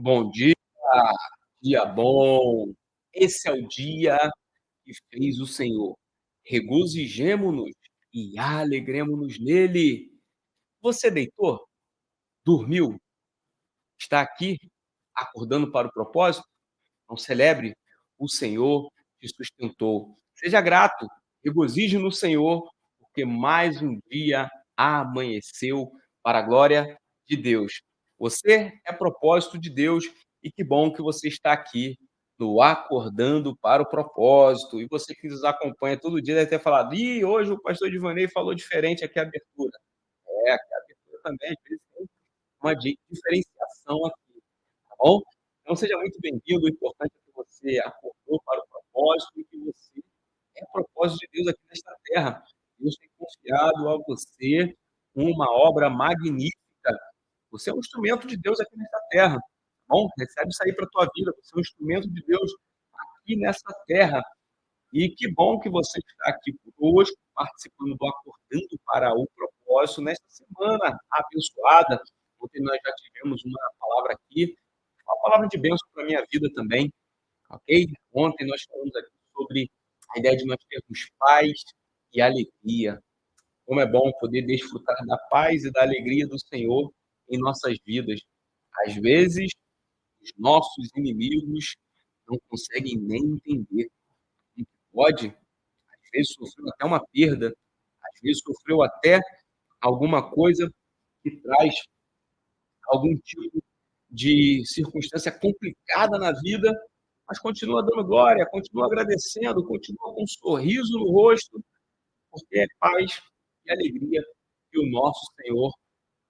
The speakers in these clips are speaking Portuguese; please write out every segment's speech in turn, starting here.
Bom dia bom. Esse é o dia que fez o Senhor. Regozijemo-nos e alegremo-nos nele. Você deitou? Dormiu? Está aqui acordando para o propósito? Então celebre, o Senhor te sustentou. Seja grato, regozije no Senhor, porque mais um dia amanheceu para a glória de Deus. Você é propósito de Deus e que bom que você está aqui no Acordando para o Propósito. E você que nos acompanha todo dia deve ter falado: "Ih, hoje o pastor Divanei falou diferente aqui a abertura". É, aqui a abertura também às vezes tem uma diferenciação aqui. Tá bom? Então seja muito bem-vindo, o importante é que você acordou para o propósito e que você é propósito de Deus aqui nesta terra. Deus tem confiado a você uma obra magnífica. Você é um instrumento de Deus aqui nesta terra, tá bom? Recebe isso aí para a tua vida, você é um instrumento de Deus aqui nessa terra. E que bom que você está aqui conosco, participando do Acordando para o Propósito, nesta semana abençoada. Ontem nós já tivemos uma palavra aqui, uma palavra de bênção para a minha vida também, ok? Ontem nós falamos aqui sobre a ideia de nós termos paz e alegria. Como é bom poder desfrutar da paz e da alegria do Senhor em nossas vidas. Às vezes, os nossos inimigos não conseguem nem entender. A gente pode, às vezes, sofreu até uma perda, às vezes sofreu até alguma coisa que traz algum tipo de circunstância complicada na vida, mas continua dando glória, continua agradecendo, continua com um sorriso no rosto, porque é paz e alegria que o nosso Senhor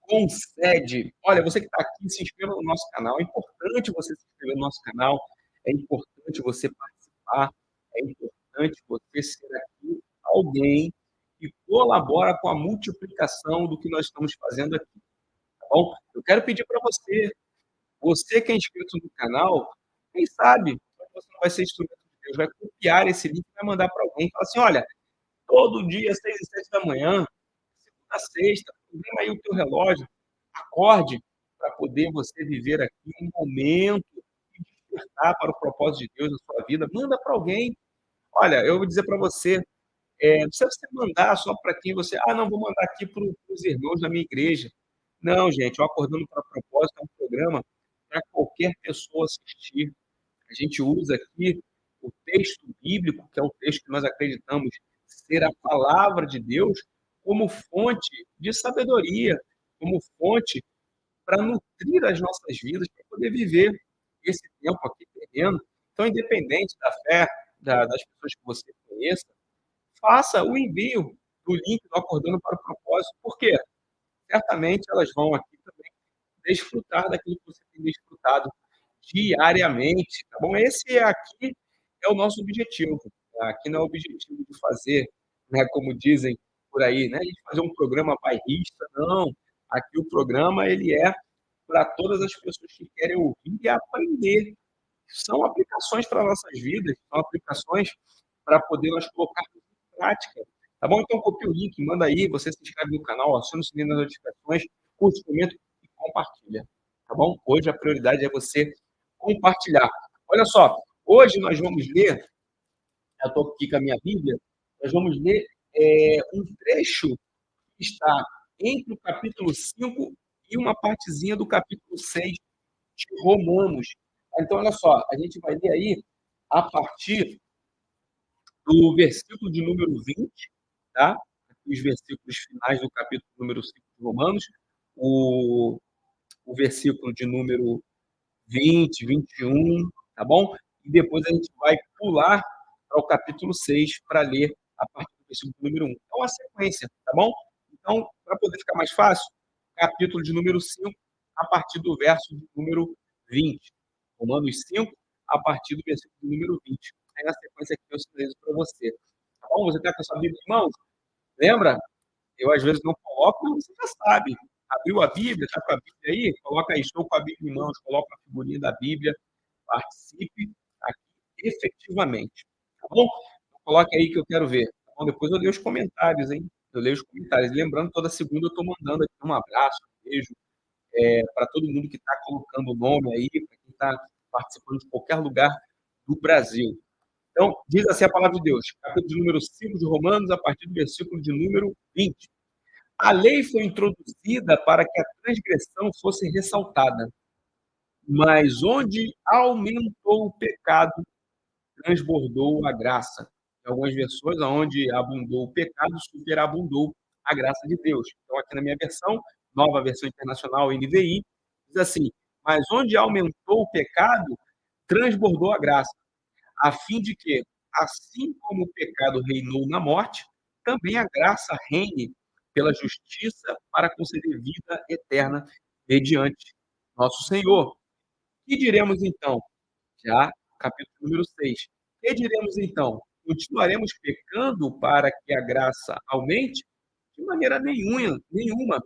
concede. Olha, você que está aqui, se inscreva no nosso canal. É importante você se inscrever no nosso canal, é importante você participar, é importante você ser aqui alguém que colabora com a multiplicação do que nós estamos fazendo aqui, tá bom? Eu quero pedir para você, você que é inscrito no canal, quem sabe você não vai ser instrumento de Deus, vai copiar esse link e vai mandar para alguém. Fala assim: olha, todo dia, 6h e 7 da manhã, segunda a sexta, programa aí o teu relógio, acorde para poder você viver aqui um momento e despertar para o propósito de Deus na sua vida. Manda para alguém. Olha, eu vou dizer para você, não precisa você mandar só para quem você. Ah, não, vou mandar aqui para os irmãos da minha igreja. Não, gente, o Acordando para Propósito é um programa para qualquer pessoa assistir. A gente usa aqui o texto bíblico, que é o texto que nós acreditamos ser a palavra de Deus, como fonte de sabedoria, como fonte para nutrir as nossas vidas, para poder viver esse tempo aqui terreno. Então, independente da fé das pessoas que você conheça, faça o envio do link do Acordando para o Propósito. Por quê? Certamente elas vão aqui também desfrutar daquilo que você tem desfrutado diariamente, tá bom? Esse aqui é o nosso objetivo. Tá? Aqui não é o objetivo de fazer, né, como dizem por aí, né, a gente fazer um programa bairrista, não. Aqui o programa ele é para todas as pessoas que querem ouvir e aprender. São aplicações para nossas vidas, são aplicações para poder nós colocarmos em prática. Tá bom? Então copia o link, manda aí, você se inscreve no canal, aciona o sininho das notificações, curte, comenta e compartilha. Tá bom? Hoje a prioridade é você compartilhar. Olha só, hoje nós vamos ler, eu estou aqui com a minha Bíblia, nós vamos ler um trecho que está entre o capítulo 5 e uma partezinha do capítulo 6 de Romanos. Então, olha só, a gente vai ler aí a partir do versículo de número 20, tá? Os versículos finais do capítulo número 5 de Romanos, o, o versículo de número 20, 21, tá bom? E depois a gente vai pular para o capítulo 6 para ler a partir do versículo número 1. Então, a sequência, tá bom? Então, para poder ficar mais fácil, capítulo de número 5, a partir do verso de número 20. Romanos 5, a partir do versículo número 20. Aí, na sequência aqui, eu sinalizo para você. Tá bom? Você está com a sua Bíblia em mãos? Lembra? Eu, às vezes, não coloco, mas você já sabe. Abriu a Bíblia, está com a Bíblia aí? Coloca aí, estou com a Bíblia em mãos, coloca a figurinha da Bíblia, participe aqui efetivamente. Tá bom? Então, coloque aí que eu quero ver. Tá bom? Depois eu leio os comentários, hein? Eu leio os comentários. Lembrando, toda segunda eu estou mandando aqui um abraço, um beijo para todo mundo que está colocando o nome aí, para quem está participando de qualquer lugar do Brasil. Então, diz assim a palavra de Deus, capítulo de número 5 de Romanos, a partir do versículo de número 20. A lei foi introduzida para que a transgressão fosse ressaltada, mas onde aumentou o pecado, transbordou a graça. Em algumas versões, onde abundou o pecado, superabundou a graça de Deus. Então, aqui na minha versão, nova versão internacional NVI, diz assim: mas onde aumentou o pecado, transbordou a graça, a fim de que, assim como o pecado reinou na morte, também a graça reine pela justiça para conceder vida eterna mediante nosso Senhor. Que diremos então? Já, capítulo número 6. Que diremos então? Continuaremos pecando para que a graça aumente? De maneira nenhuma.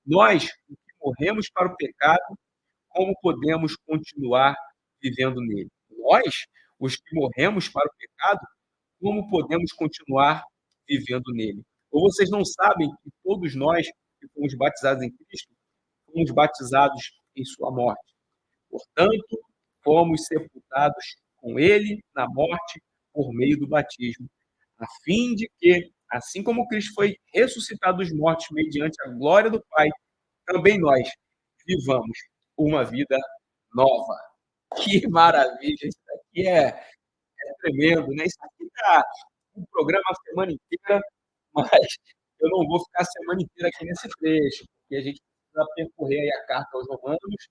Nós, que morremos para o pecado, como podemos continuar vivendo nele? Nós, os que morremos para o pecado, como podemos continuar vivendo nele? Ou vocês não sabem que todos nós que fomos batizados em Cristo, fomos batizados em sua morte? Portanto, fomos sepultados com ele na morte por meio do batismo, a fim de que, assim como Cristo foi ressuscitado dos mortos mediante a glória do Pai, também nós vivamos uma vida nova. Que maravilha! Isso aqui é tremendo, né? Isso aqui dá um programa a semana inteira, mas eu não vou ficar a semana inteira aqui nesse trecho, porque a gente precisa percorrer aí a carta aos Romanos.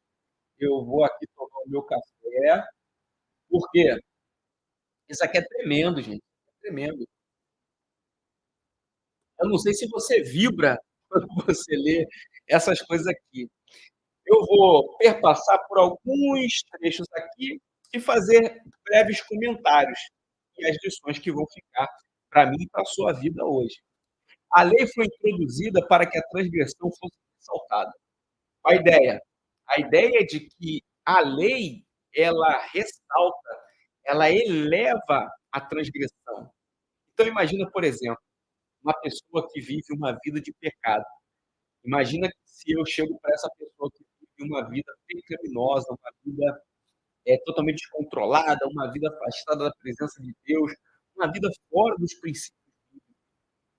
Eu vou aqui tomar o meu café, porque isso aqui é tremendo, gente. É tremendo. Eu não sei se você vibra quando você lê essas coisas aqui. Eu vou perpassar por alguns trechos aqui e fazer breves comentários e as lições que vão ficar para mim e para a sua vida hoje. A lei foi introduzida para que a transgressão fosse ressaltada. A ideia? A ideia é de que a lei, ela ressalta, ela eleva a transgressão. Então imagina, por exemplo, uma pessoa que vive uma vida de pecado. Imagina se eu chego para essa pessoa que vive uma vida pecaminosa, uma vida totalmente descontrolada, uma vida afastada da presença de Deus, uma vida fora dos princípios.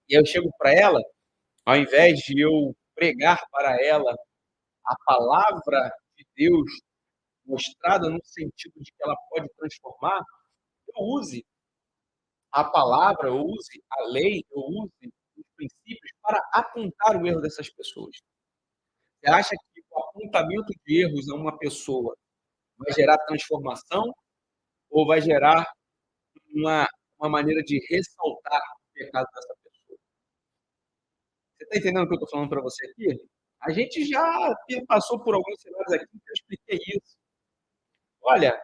E aí eu chego para ela, ao invés de eu pregar para ela a palavra de Deus mostrada no sentido de que ela pode transformar, eu use a palavra, eu use a lei, eu use os princípios para apontar o erro dessas pessoas. Você acha que o apontamento de erros a uma pessoa vai gerar transformação ou vai gerar uma, uma maneira de ressaltar o pecado dessa pessoa? Você está entendendo o que eu estou falando para você aqui? A gente já passou por alguns cenários aqui que eu expliquei isso. Olha,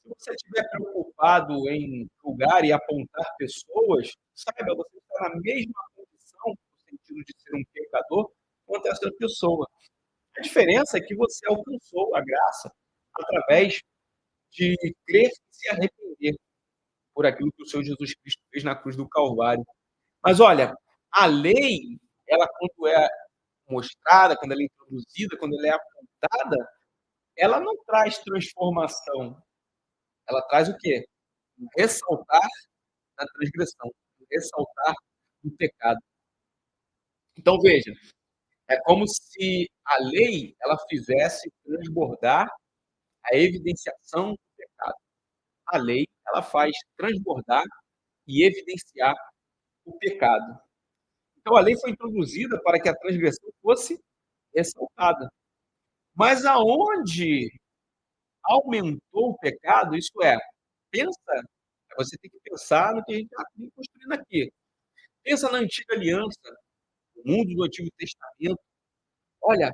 se você estiver preocupado em julgar e apontar pessoas, saiba, você está na mesma condição, no sentido de ser um pecador, quanto essa pessoa. A diferença é que você alcançou a graça através de crer e se arrepender por aquilo que o Senhor Jesus Cristo fez na cruz do Calvário. Mas olha, a lei, ela quando é mostrada, quando ela é introduzida, quando ela é apontada, ela não traz transformação. Ela traz o quê? Um ressaltar da transgressão, um ressaltar do pecado. Então veja, é como se a lei ela fizesse transbordar a evidenciação do pecado. A lei ela faz transbordar e evidenciar o pecado. Então a lei foi introduzida para que a transgressão fosse ressaltada. Mas aonde aumentou o pecado, isso é, pensa, você tem que pensar no que a gente está construindo aqui. Pensa na antiga aliança, no mundo do Antigo Testamento. Olha,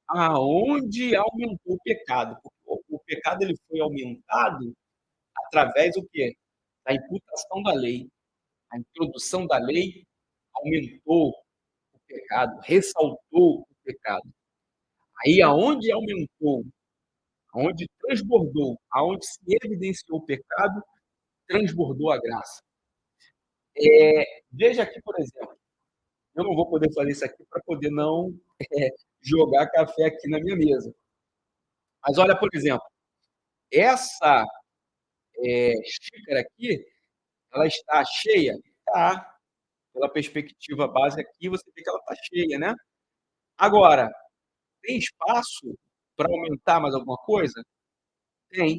aonde aumentou o pecado? O pecado ele foi aumentado através do quê? Da imputação da lei. A introdução da lei aumentou o pecado, ressaltou o pecado. Aí aonde aumentou, aonde transbordou, aonde se evidenciou o pecado, transbordou a graça. Veja aqui, por exemplo, eu não vou poder fazer isso aqui para poder não jogar café aqui na minha mesa. Mas olha, por exemplo, essa, xícara aqui, ela está cheia? Tá. Pela perspectiva base aqui, você vê que ela está cheia, né. Agora, tem espaço para aumentar mais alguma coisa? Tem.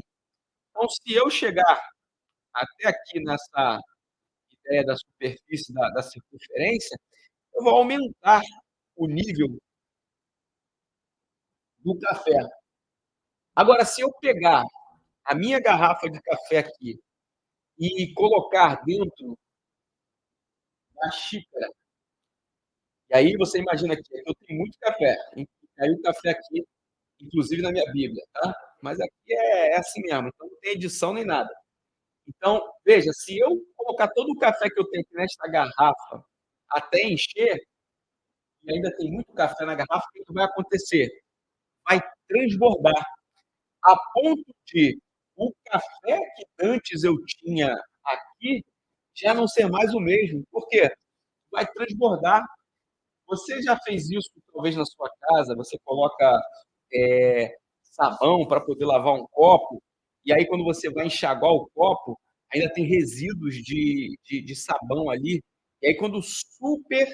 Então, se eu chegar até aqui nessa ideia da superfície da circunferência, eu vou aumentar o nível do café. Agora, se eu pegar a minha garrafa de café aqui e colocar dentro da xícara, e aí você imagina que eu tenho muito café, e caiu café aqui, inclusive na minha Bíblia, tá. Mas aqui é assim mesmo, então não tem edição nem nada. Então, veja, se eu colocar todo o café que eu tenho aqui nesta garrafa até encher, e ainda tem muito café na garrafa, o que que vai acontecer? Vai transbordar, a ponto de o café que antes eu tinha aqui, já não ser mais o mesmo. Por quê? Vai transbordar. Você já fez isso, talvez, na sua casa? Você coloca, sabão para poder lavar um copo, e aí quando você vai enxaguar o copo, ainda tem resíduos de sabão ali, e aí quando super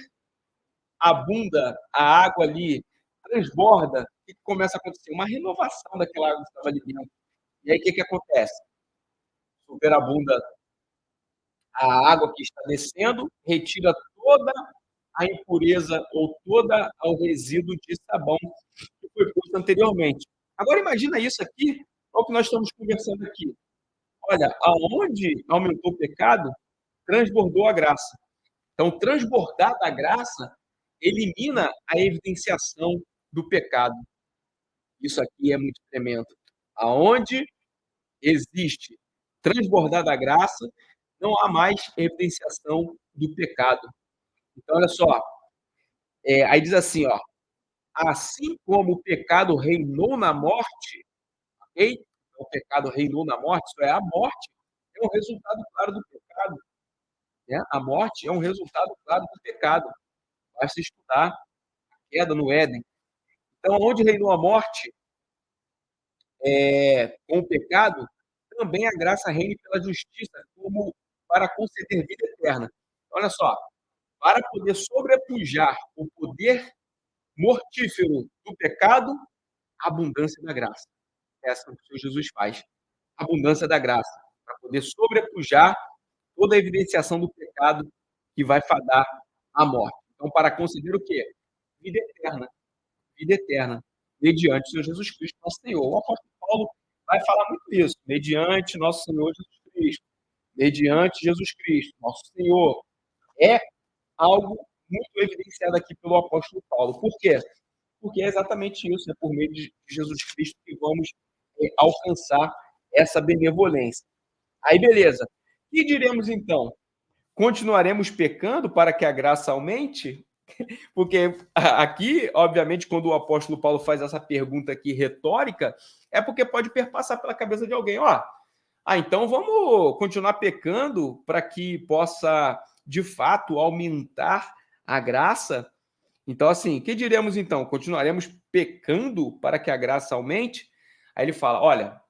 abunda a água ali, transborda, o que que começa a acontecer? Uma renovação daquela água que estava ali dentro. E aí o que que acontece? Superabunda a água que está descendo, retira toda a impureza ou toda o resíduo de sabão que foi posto anteriormente. Agora imagina isso aqui, olha o que nós estamos conversando aqui. Olha, aonde aumentou o pecado, transbordou a graça. Então, transbordar da graça elimina a evidenciação do pecado. Isso aqui é muito tremendo. Aonde existe transbordar da graça, não há mais evidenciação do pecado. Então, olha só, aí diz assim, ó, assim como o pecado reinou na morte, ok? Então, o pecado reinou na morte, isso é, a morte é um resultado claro do pecado, né? A morte é um resultado claro do pecado. Basta estudar a queda no Éden. Então, onde reinou a morte, com o pecado, também a graça reine pela justiça, como para conceder vida eterna. Olha só, para poder sobrepujar o poder mortífero do pecado, a abundância da graça. Essa que o Senhor Jesus faz. Abundância da graça, para poder sobrepujar toda a evidenciação do pecado que vai fadar à morte. Então, para conceder o quê? Vida eterna. Vida eterna, mediante o Senhor Jesus Cristo, nosso Senhor. O apóstolo Paulo vai falar muito isso, mediante nosso Senhor Jesus Cristo, mediante Jesus Cristo, nosso Senhor. É algo muito evidenciado aqui pelo apóstolo Paulo. Por quê? Porque é exatamente isso, é por meio de Jesus Cristo que vamos alcançar essa benevolência. Aí, beleza. E diremos então? Continuaremos pecando para que a graça aumente? Porque aqui, obviamente, quando o apóstolo Paulo faz essa pergunta aqui retórica, é porque pode perpassar pela cabeça de alguém, ó, então vamos continuar pecando para que possa, de fato, aumentar a graça? Então, assim, que diremos então? Continuaremos pecando para que a graça aumente? Aí ele fala, olha,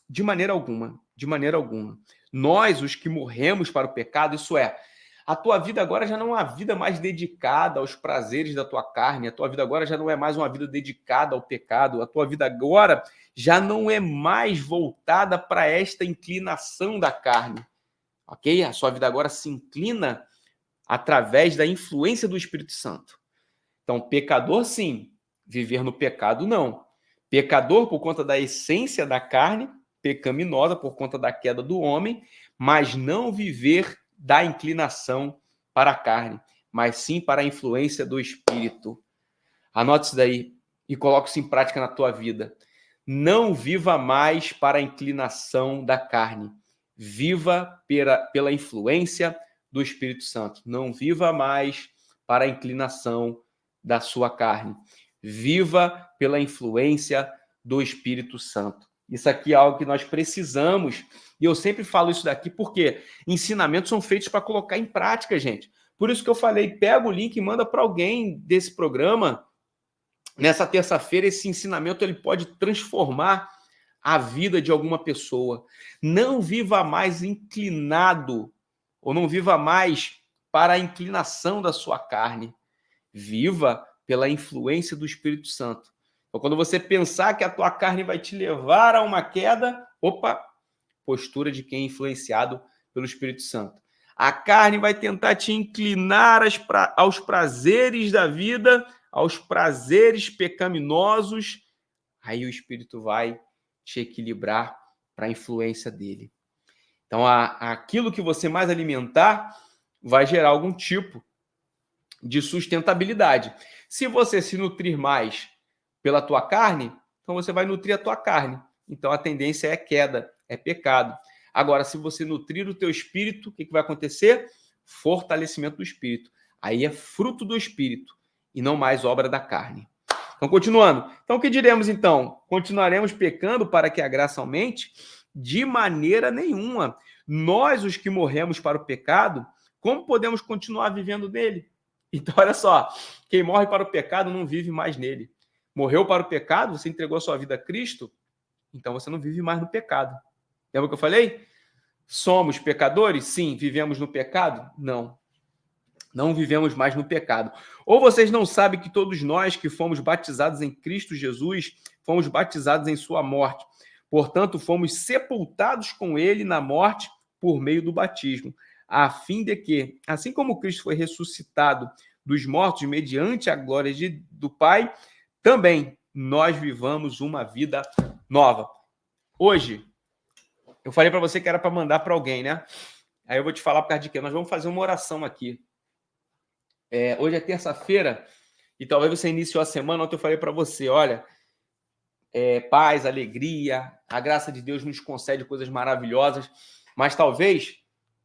de maneira alguma, de maneira alguma. Nós, os que morremos para o pecado, isso é, a tua vida agora já não é uma vida mais dedicada aos prazeres da tua carne, a tua vida agora já não é mais uma vida dedicada ao pecado, a tua vida agora já não é mais voltada para esta inclinação da carne, ok? A sua vida agora se inclina através da influência do Espírito Santo. Então, pecador, sim, viver no pecado, não. Pecador por conta da essência da carne, pecaminosa por conta da queda do homem, mas não viver da inclinação para a carne, mas sim para a influência do Espírito. Anote isso daí e coloque isso em prática na tua vida. Não viva mais para a inclinação da carne. Viva pela influência do Espírito Santo. Não viva mais para a inclinação da sua carne. Viva pela influência do Espírito Santo. Isso aqui é algo que nós precisamos. E eu sempre falo isso daqui porque ensinamentos são feitos para colocar em prática, gente. Por isso que eu falei, pega o link e manda para alguém desse programa. Nessa terça-feira, esse ensinamento ele pode transformar a vida de alguma pessoa. Não viva mais inclinado, ou não viva mais para a inclinação da sua carne. Viva pela influência do Espírito Santo. Então, quando você pensar que a tua carne vai te levar a uma queda, opa, postura de quem é influenciado pelo Espírito Santo. A carne vai tentar te inclinar aos prazeres da vida, aos prazeres pecaminosos. Aí o Espírito vai te equilibrar para a influência dele. Então, aquilo que você mais alimentar vai gerar algum tipo de sustentabilidade. Se você se nutrir mais pela tua carne, então você vai nutrir a tua carne. Então a tendência é queda, é pecado. Agora, se você nutrir o teu espírito, o que vai acontecer? Fortalecimento do espírito. Aí é fruto do espírito e não mais obra da carne. Então, continuando. Então, o que diremos então? Continuaremos pecando para que a graça aumente? De maneira nenhuma. Nós, os que morremos para o pecado, como podemos continuar vivendo nele? Então, olha só, quem morre para o pecado não vive mais nele. Morreu para o pecado, você entregou a sua vida a Cristo, então você não vive mais no pecado. Lembra o que eu falei? Somos pecadores? Sim. Vivemos no pecado? Não. Não vivemos mais no pecado. Ou vocês não sabem que todos nós que fomos batizados em Cristo Jesus, fomos batizados em sua morte. Portanto, fomos sepultados com ele na morte por meio do batismo, a fim de que, assim como Cristo foi ressuscitado dos mortos mediante a glória do Pai, também nós vivamos uma vida nova. Hoje, eu falei para você que era para mandar para alguém, né? Aí eu vou te falar por causa de quê? Nós vamos fazer uma oração aqui. Hoje é terça-feira e talvez você iniciou a semana. Ontem eu falei para você, olha, paz, alegria, a graça de Deus nos concede coisas maravilhosas, mas talvez,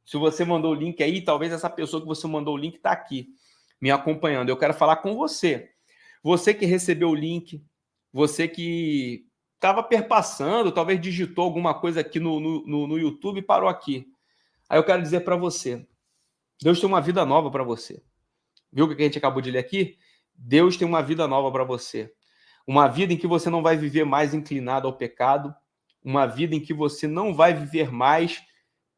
se você mandou o link aí, talvez essa pessoa que você mandou o link está aqui, me acompanhando. Eu quero falar com você. Você que recebeu o link, você que estava perpassando, talvez digitou alguma coisa aqui no YouTube e parou aqui. Aí eu quero dizer para você, Deus tem uma vida nova para você. Viu o que a gente acabou de ler aqui? Deus tem uma vida nova para você. Uma vida em que você não vai viver mais inclinado ao pecado, uma vida em que você não vai viver mais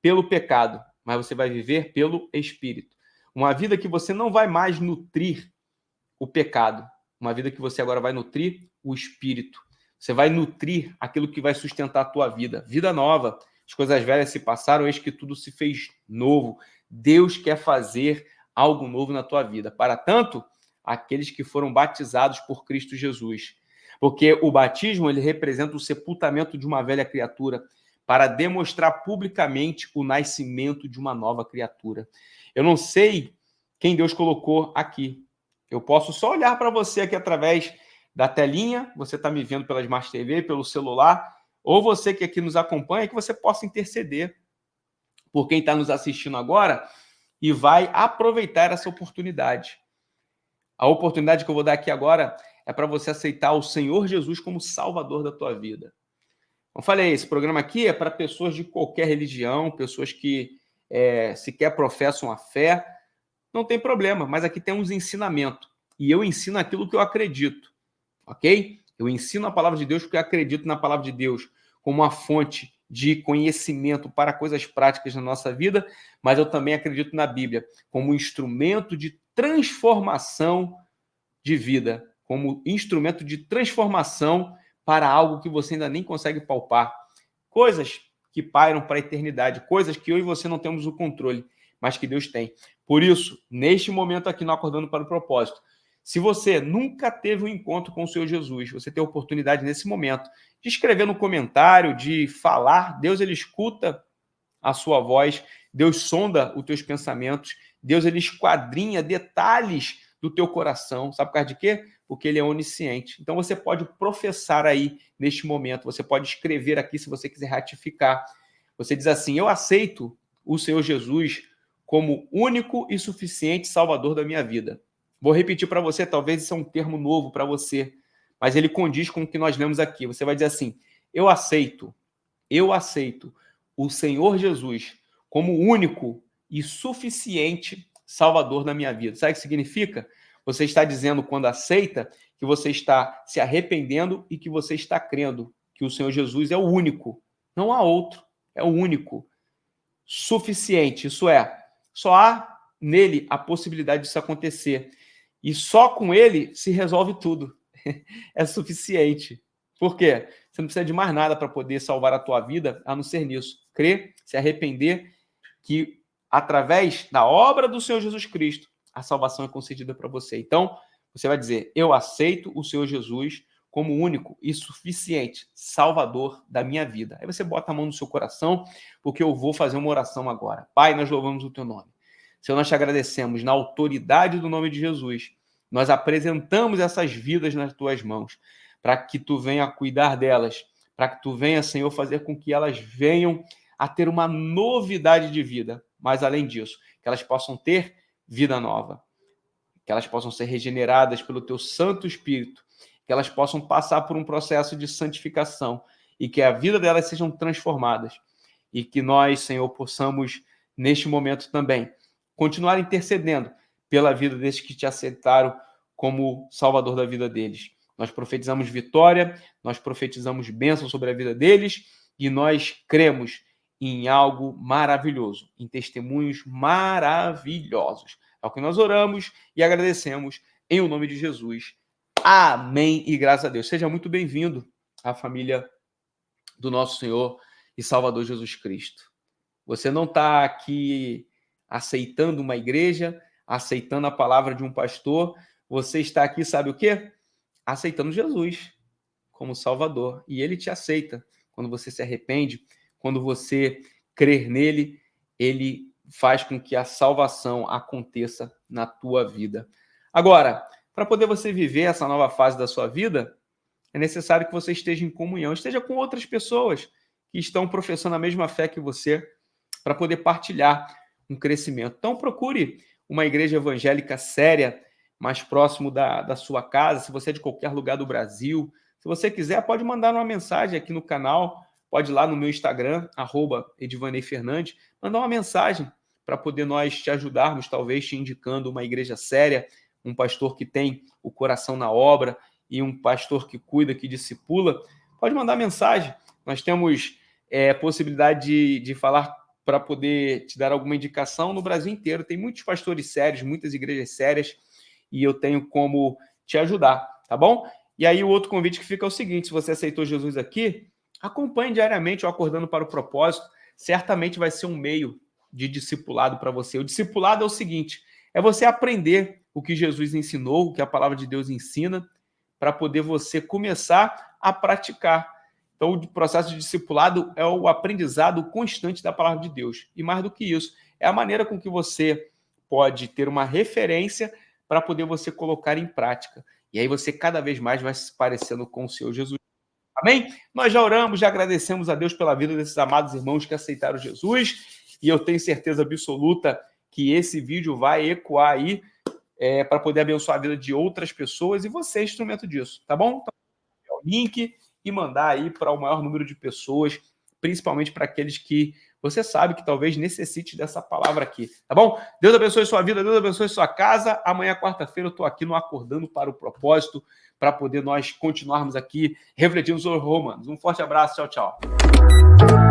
pelo pecado, mas você vai viver pelo Espírito. Uma vida que você não vai mais nutrir o pecado, uma vida que você agora vai nutrir o Espírito. Você vai nutrir aquilo que vai sustentar a tua vida. Vida nova. As coisas velhas se passaram, eis que tudo se fez novo. Deus quer fazer algo novo na tua vida. Para tanto, aqueles que foram batizados por Cristo Jesus. Porque o batismo, ele representa o sepultamento de uma velha criatura para demonstrar publicamente o nascimento de uma nova criatura. Eu não sei quem Deus colocou aqui. Eu posso só olhar para você aqui através da telinha, você está me vendo pela Smart TV, pelo celular, ou você que aqui nos acompanha, que você possa interceder por quem está nos assistindo agora e vai aproveitar essa oportunidade. A oportunidade que eu vou dar aqui agora é para você aceitar o Senhor Jesus como Salvador da tua vida. Como falei, esse programa aqui é para pessoas de qualquer religião, pessoas que sequer professam a fé. Não tem problema, mas aqui tem uns ensinamentos. E eu ensino aquilo que eu acredito, ok? Eu ensino a palavra de Deus porque eu acredito na palavra de Deus como uma fonte de conhecimento para coisas práticas na nossa vida, mas eu também acredito na Bíblia como um instrumento de transformação de vida, como instrumento de transformação para algo que você ainda nem consegue palpar. Coisas que pairam para a eternidade, coisas que eu e você não temos o controle, mas que Deus tem. Por isso, neste momento aqui no Acordando para o Propósito, se você nunca teve um encontro com o Senhor Jesus, você tem a oportunidade nesse momento de escrever no comentário, de falar. Deus, ele escuta a sua voz, Deus sonda os teus pensamentos, Deus, ele esquadrinha detalhes do teu coração. Sabe por causa de quê? Porque ele é onisciente. Então você pode professar aí neste momento, você pode escrever aqui se você quiser ratificar. Você diz assim: eu aceito o Senhor Jesus como único e suficiente Salvador da minha vida. Vou repetir para você, talvez isso é um termo novo para você, mas ele condiz com o que nós lemos aqui. Você vai dizer assim: eu aceito o Senhor Jesus como único e suficiente Salvador da minha vida. Sabe o que significa? Você está dizendo, quando aceita, que você está se arrependendo e que você está crendo que o Senhor Jesus é o único, não há outro, é o único, suficiente, isso é, só há nele a possibilidade disso acontecer, e só com ele se resolve tudo, é suficiente. Por quê? Você não precisa de mais nada para poder salvar a tua vida, a não ser nisso. Crer, se arrepender, que através da obra do Senhor Jesus Cristo, a salvação é concedida para você. Então, você vai dizer, eu aceito o Senhor Jesus como único e suficiente Salvador da minha vida. Aí você bota a mão no seu coração, porque eu vou fazer uma oração agora. Pai, nós louvamos o teu nome. Senhor, nós te agradecemos na autoridade do nome de Jesus. Nós apresentamos essas vidas nas tuas mãos, para que tu venha cuidar delas, para que tu venha, Senhor, fazer com que elas venham a ter uma novidade de vida. Mas, além disso, que elas possam ter vida nova, que elas possam ser regeneradas pelo teu Santo Espírito, que elas possam passar por um processo de santificação e que a vida delas sejam transformadas. E que nós, Senhor, possamos, neste momento também, continuar intercedendo pela vida desses que te aceitaram como Salvador da vida deles. Nós profetizamos vitória, nós profetizamos bênção sobre a vida deles e nós cremos em algo maravilhoso, em testemunhos maravilhosos. É o que nós oramos e agradecemos em o nome de Jesus. Amém e graças a Deus. Seja muito bem-vindo à família do nosso Senhor e Salvador Jesus Cristo. Você não está aqui aceitando uma igreja, aceitando a palavra de um pastor, você está aqui, sabe o quê? Aceitando Jesus como Salvador. E ele te aceita quando você se arrepende, quando você crer nele, ele faz com que a salvação aconteça na tua vida. Agora, para poder você viver essa nova fase da sua vida, é necessário que você esteja em comunhão, esteja com outras pessoas que estão professando a mesma fé que você, para poder partilhar um crescimento. Então, procure uma igreja evangélica séria, mais próximo da sua casa, se você é de qualquer lugar do Brasil. Se você quiser, pode mandar uma mensagem aqui no canal, pode ir lá no meu Instagram, @edivanei_fernandes, mandar uma mensagem para poder nós te ajudarmos, talvez te indicando uma igreja séria, um pastor que tem o coração na obra e um pastor que cuida, que discipula. Pode mandar mensagem. Nós temos possibilidade de falar para poder te dar alguma indicação no Brasil inteiro. Tem muitos pastores sérios, muitas igrejas sérias, e eu tenho como te ajudar, tá bom? E aí o outro convite que fica é o seguinte, se você aceitou Jesus aqui, acompanhe diariamente o Acordando para o Propósito, certamente vai ser um meio de discipulado para você. O discipulado é o seguinte, é você aprender o que Jesus ensinou, o que a palavra de Deus ensina, para poder você começar a praticar. Então, o processo de discipulado é o aprendizado constante da palavra de Deus. E mais do que isso, é a maneira com que você pode ter uma referência para poder você colocar em prática. E aí você cada vez mais vai se parecendo com o Senhor Jesus. Amém? Nós já oramos, já agradecemos a Deus pela vida desses amados irmãos que aceitaram Jesus. E eu tenho certeza absoluta que esse vídeo vai ecoar aí para poder abençoar a vida de outras pessoas. E você é instrumento disso, tá bom? Então, o link e mandar aí para o maior número de pessoas, principalmente para aqueles que você sabe que talvez necessite dessa palavra aqui, tá bom? Deus abençoe sua vida, Deus abençoe sua casa. Amanhã, quarta-feira, eu estou aqui no Acordando para o Propósito, para poder nós continuarmos aqui refletindo sobre Romanos. Um forte abraço, tchau, tchau.